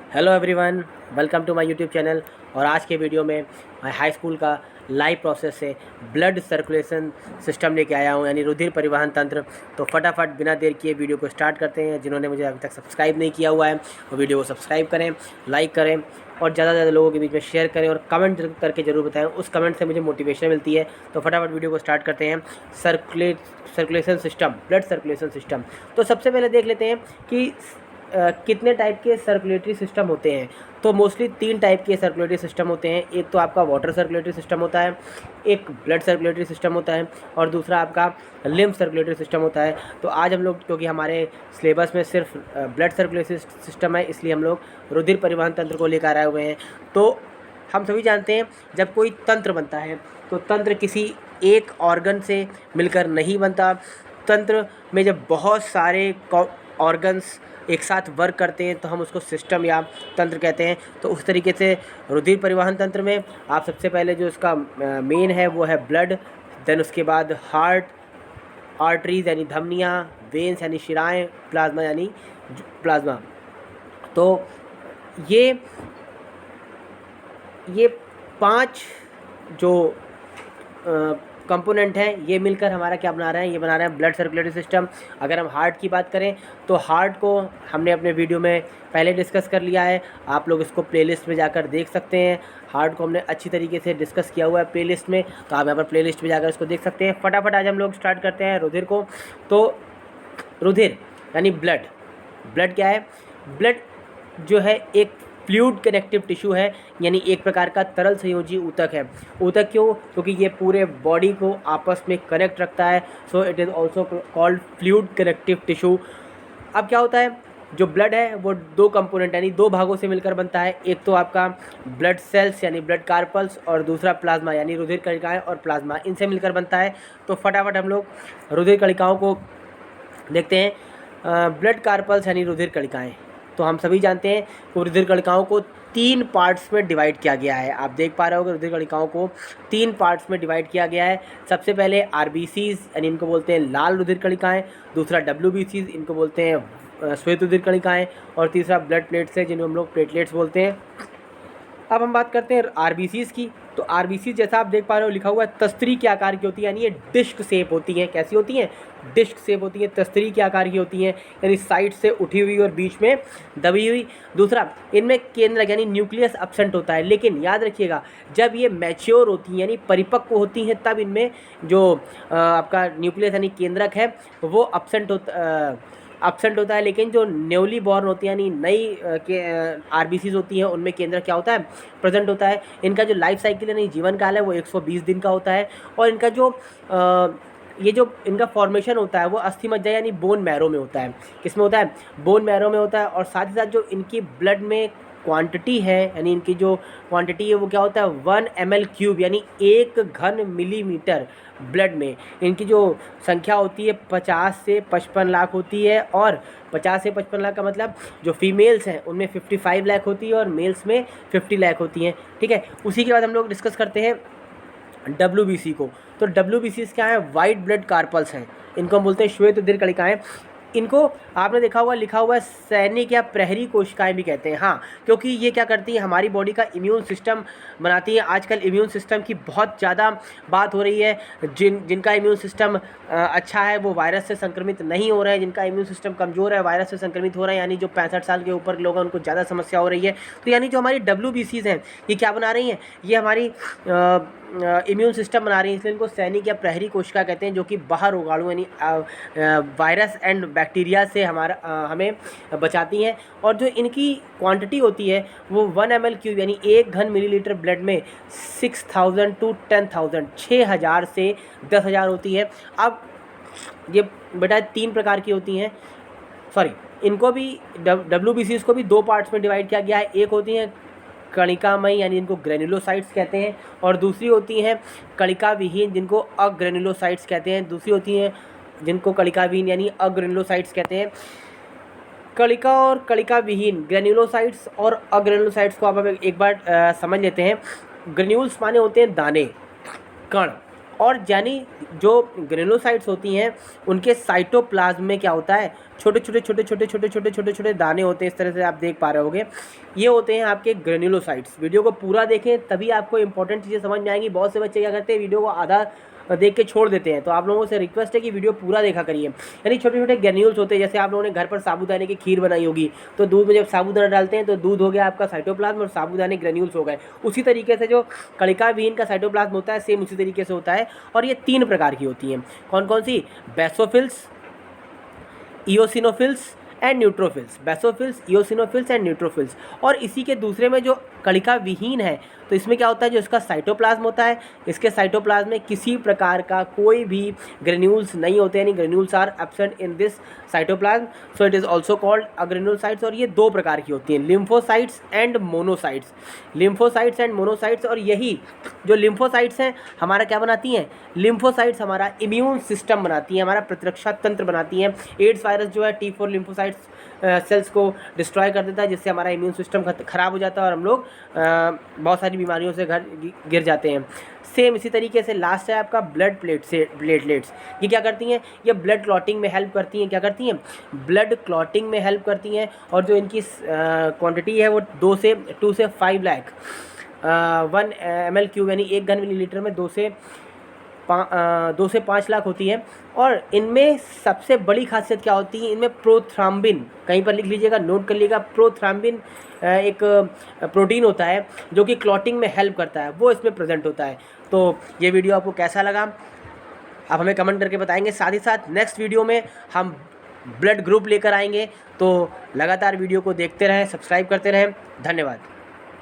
Hello everyone, welcome to my YouTube channel. और आज के वीडियो में मैं हाई स्कूल का लाइव प्रोसेस से ब्लड सर्कुलेशन सिस्टम लेके आया हूँ, यानी रुधिर परिवहन तंत्र। तो फटाफट बिना देर किए वीडियो को स्टार्ट करते हैं। जिन्होंने मुझे अभी तक सब्सक्राइब नहीं किया हुआ है वो वीडियो को सब्सक्राइब करें, लाइक करें और ज़्यादा से ज़्यादा लोगों के बीच में शेयर करें और कमेंट करके ज़रूर बताएं। उस कमेंट से मुझे मोटिवेशन मिलती है। तो फटाफट वीडियो को स्टार्ट करते हैं। Circulation system, blood circulation system. तो सबसे पहले देख लेते हैं कि कितने टाइप के सर्कुलेटरी सिस्टम होते हैं। तो मोस्टली 3 टाइप के सर्कुलेटरी सिस्टम होते हैं। एक तो आपका वाटर सर्कुलेटरी सिस्टम होता है, एक ब्लड सर्कुलेटरी सिस्टम होता है और दूसरा आपका लिम्फ सर्कुलेटरी सिस्टम होता है। तो आज हम लोग, क्योंकि हमारे सिलेबस में सिर्फ ब्लड सर्कुलेटरी सिस्टम है, इसलिए हम लोग रुधिर परिवहन तंत्र को लेकर आए हुए हैं। तो हम सभी जानते हैं जब कोई तंत्र बनता है तो तंत्र किसी एक ऑर्गन से मिलकर नहीं बनता। तंत्र में जब बहुत सारे ऑर्गन्स एक साथ वर्क करते हैं तो हम उसको सिस्टम या तंत्र कहते हैं। तो उस तरीके से रुधिर परिवहन तंत्र में आप सबसे पहले जो इसका मेन है वो है ब्लड, देन उसके बाद हार्ट, आर्टरीज यानी धमनियाँ, वेन्स यानी शिराएँ, प्लाज्मा यानी प्लाज्मा। तो ये 5 जो कंपोनेंट हैं ये मिलकर हमारा क्या बना रहे हैं, ये बना रहे हैं ब्लड सर्कुलेटरी सिस्टम। अगर हम हार्ट की बात करें तो हार्ट को हमने अपने वीडियो में पहले डिस्कस कर लिया है, आप लोग इसको प्लेलिस्ट में जाकर देख सकते हैं। हार्ट को हमने अच्छी तरीके से डिस्कस किया हुआ है प्लेलिस्ट में, तो आप यहाँ पर प्लेलिस्ट में जाकर इसको देख सकते हैं। फटाफट आज हम लोग स्टार्ट करते हैं रुधिर को। तो रुधिर यानी ब्लड। ब्लड क्या है? ब्लड जो है एक फ्लूइड कनेक्टिव टिश्यू है, यानी एक प्रकार का तरल संयोजी ऊतक है। ऊतक क्यों? क्योंकि ये पूरे बॉडी को आपस में कनेक्ट रखता है। सो it is also called fluid connective tissue. अब क्या होता है, जो ब्लड है वो 2 कंपोनेंट यानी 2 भागों से मिलकर बनता है। एक तो आपका ब्लड सेल्स यानी ब्लड कार्पल्स और दूसरा प्लाज्मा यानी रुधिर कणिकाएँ और प्लाज्मा, इनसे मिलकर बनता है। तो फटाफट हम लोग रुधिर कणिकाओं को देखते हैं। ब्लड कार्पल्स यानी रुधिर कणिकाएँ, तो हम सभी जानते हैं कि रुधिर कणिकाओं को 3 पार्ट्स में डिवाइड किया गया है। आप देख पा रहे होगे रुधिर कणिकाओं को 3 पार्ट्स में डिवाइड किया गया है। सबसे पहले आरबीसीज यानी इनको बोलते हैं लाल रुधिर कणिकाएँ, दूसरा डब्ल्यूबीसीज इनको बोलते हैं श्वेत रुधिर कणिकाएँ और तीसरा ब्लड प्लेट्स है जिनको हम लोग प्लेटलेट्स बोलते हैं। अब हम बात करते हैं आरबीसीज की। तो आरबीसी जैसा आप देख पा रहे हो लिखा हुआ है तस्तरी के आकार की होती है, यानी ये डिस्क शेप होती हैं। कैसी होती हैं? डिस्क शेप होती है, तस्तरी के आकार की होती हैं, यानी साइड से उठी हुई और बीच में दबी हुई। दूसरा, इनमें केंद्रक यानी न्यूक्लियस एब्सेंट होता है। लेकिन याद रखिएगा जब ये मैच्योर होती हैं यानी परिपक्व होती हैं तब इनमें जो आपका न्यूक्लियस यानी केंद्रक है वो एब्सेंट होता है। लेकिन जो न्यूली बॉर्न होती है यानी नई के आरबीसीज होती हैं उनमें केंद्र क्या होता है? प्रेजेंट होता है। इनका जो लाइफ साइकिल यानी जीवन काल है वो 120 दिन का होता है। और इनका जो ये जो इनका फॉर्मेशन होता है वो अस्थि मज्जा यानी बोन मैरो में होता है। किस में होता है? बोन मैरो में होता है। और साथ ही साथ जो इनकी ब्लड में क्वांटिटी है यानी इनकी जो क्वांटिटी है वो क्या होता है? 1 ml³ यानी 1 घन मिलीमीटर ब्लड में इनकी जो संख्या होती है 50 से 55 लाख होती है। और 50 से 55 लाख का मतलब जो फीमेल्स हैं उनमें 55 लाख होती है और मेल्स में 50 लाख होती हैं। ठीक है, उसी के बाद हम लोग डिस्कस करते हैं डब्ल्यूबीसी को। तो डब्ल्यूबीसीज क्या है? वाइट ब्लड कार्पल्स हैं, इनको हम बोलते हैं श्वेत रुधिर कणिकाएँ। इनको आपने देखा होगा लिखा हुआ है सैनिक या प्रहरी कोशिकाएं भी कहते हैं। हाँ, क्योंकि ये क्या करती हैं? हमारी बॉडी का इम्यून सिस्टम बनाती हैं। आजकल इम्यून सिस्टम की बहुत ज़्यादा बात हो रही है। जिनका इम्यून सिस्टम अच्छा है वो वायरस से संक्रमित नहीं हो रहे हैं, जिनका इम्यून सिस्टम कमज़ोर है वायरस से संक्रमित हो रहे हैं। यानी जो 65 साल के ऊपर लोग हैं उनको ज़्यादा समस्या हो रही है। तो यानी जो हमारी डब्ल्यूबीसीज हैं ये क्या बना रही हैं? ये हमारी इम्यून सिस्टम बना रही है, इसलिए इनको सैनिक या प्रहरी कोशिका कहते हैं, जो कि बाहर रोगाणु यानी वायरस एंड बैक्टीरिया से हमें बचाती हैं। और जो इनकी क्वांटिटी होती है वो 1 ml³ यानी 1 घन मिलीलीटर ब्लड में 6000 to 10,000 6000 से 10,000 होती है। अब ये बेटा 3 प्रकार की होती हैं। सॉरी, इनको भी डब्ल्यूबीसीज को भी 2 पार्ट्स में डिवाइड किया गया है। एक होती हैं कणिकामयी यानी इनको ग्रेनुलोसाइट्स कहते हैं, और दूसरी होती हैं कणिका विहीन जिनको अग्रेनुलोसाइट्स कहते हैं। दूसरी होती हैं जिनको कणिका विहीन यानी अग्रेनुलोसाइट्स कहते हैं। कणिका और कणिका विहीन ग्रेनुलोसाइट्स और अग्रेनुलोसाइट्स को आप एक बार समझ लेते हैं। ग्रेन्यूल्स माने होते हैं दाने, कण, और यानी जो ग्रेनुलोसाइट्स होती हैं उनके साइटोप्लाज्म में क्या होता है, छोटे छोटे छोटे छोटे छोटे छोटे छोटे छोटे दाने होते हैं, इस तरह से आप देख पा रहे होगे, ये होते हैं आपके ग्रेनुलोसाइट्स। वीडियो को पूरा देखें तभी आपको इंपॉर्टेंट चीज़ें समझ में आएंगी। बहुत से बच्चे क्या करते हैं, वीडियो को आधा देख के छोड़ देते हैं, तो आप लोगों से रिक्वेस्ट है कि वीडियो पूरा देखा करिए। यानी छोटे छोटे ग्रेन्यूल्स होते हैं, जैसे आप लोगों ने घर पर साबूदाने की खीर बनाई होगी, तो दूध में जब साबूदाना डालते हैं तो दूध हो गया आपका साइटोप्लाज्म और साबूदाने ग्रेन्यूल्स हो गए। उसी तरीके से जो कणिका विहीन का साइटोप्लाज्म होता है, सेम उसी तरीके से होता है। और ये 3 प्रकार की होती हैं। कौन कौन सी? Basophils, eosinophils and neutrophils. Basophils, eosinophils and neutrophils. और इसी के दूसरे में जो कणिका विहीन है, तो इसमें क्या होता है, जो इसका साइटोप्लाज्म होता है, इसके साइटोप्लाज्म में किसी प्रकार का कोई भी ग्रेन्यूल्स नहीं होते, यानी granules are absent in this cytoplasm, so it is also called agranulocytes. और ये 2 प्रकार की होती हैं, lymphocytes and monocytes. Lymphocytes and monocytes. और यही जो लिम्फोसाइट्स हैं हमारा क्या बनाती हैं, लिम्फोसाइट्स हमारा इम्यून सिस्टम बनाती हैं, हमारा प्रतिरक्षा तंत्र बनाती हैं। एड्स वायरस जो है T4 लिम्फोसाइट्स सेल्स को डिस्ट्रॉय कर देता है, जिससे हमारा इम्यून सिस्टम ख़राब हो जाता है और हम लोग बहुत सारी बीमारियों से गिर जाते हैं। सेम इसी तरीके से लास्ट है आपका ब्लड प्लेटलेट्स। ये क्या करती हैं, ये ब्लड क्लॉटिंग में हेल्प करती हैं। क्या करती हैं? ब्लड क्लॉटिंग में हेल्प करती हैं। और जो इनकी क्वांटिटी है वो 2 से 5 लाख 1 ml³ यानी 1 घन मिलीलीटर में 2 से 5 लाख होती है। और इनमें सबसे बड़ी खासियत क्या होती है, इनमें प्रोथ्राम्बिन, कहीं पर लिख लीजिएगा, नोट कर लीजिएगा, प्रोथ्राम्बिन एक प्रोटीन होता है जो कि क्लॉटिंग में हेल्प करता है, वो इसमें प्रेजेंट होता है। तो ये वीडियो आपको कैसा लगा आप हमें कमेंट करके बताएंगे। साथ ही साथ नेक्स्ट वीडियो में हम ब्लड ग्रुप लेकर आएंगे, तो लगातार वीडियो को देखते रहें, सब्सक्राइब करते रहें। धन्यवाद।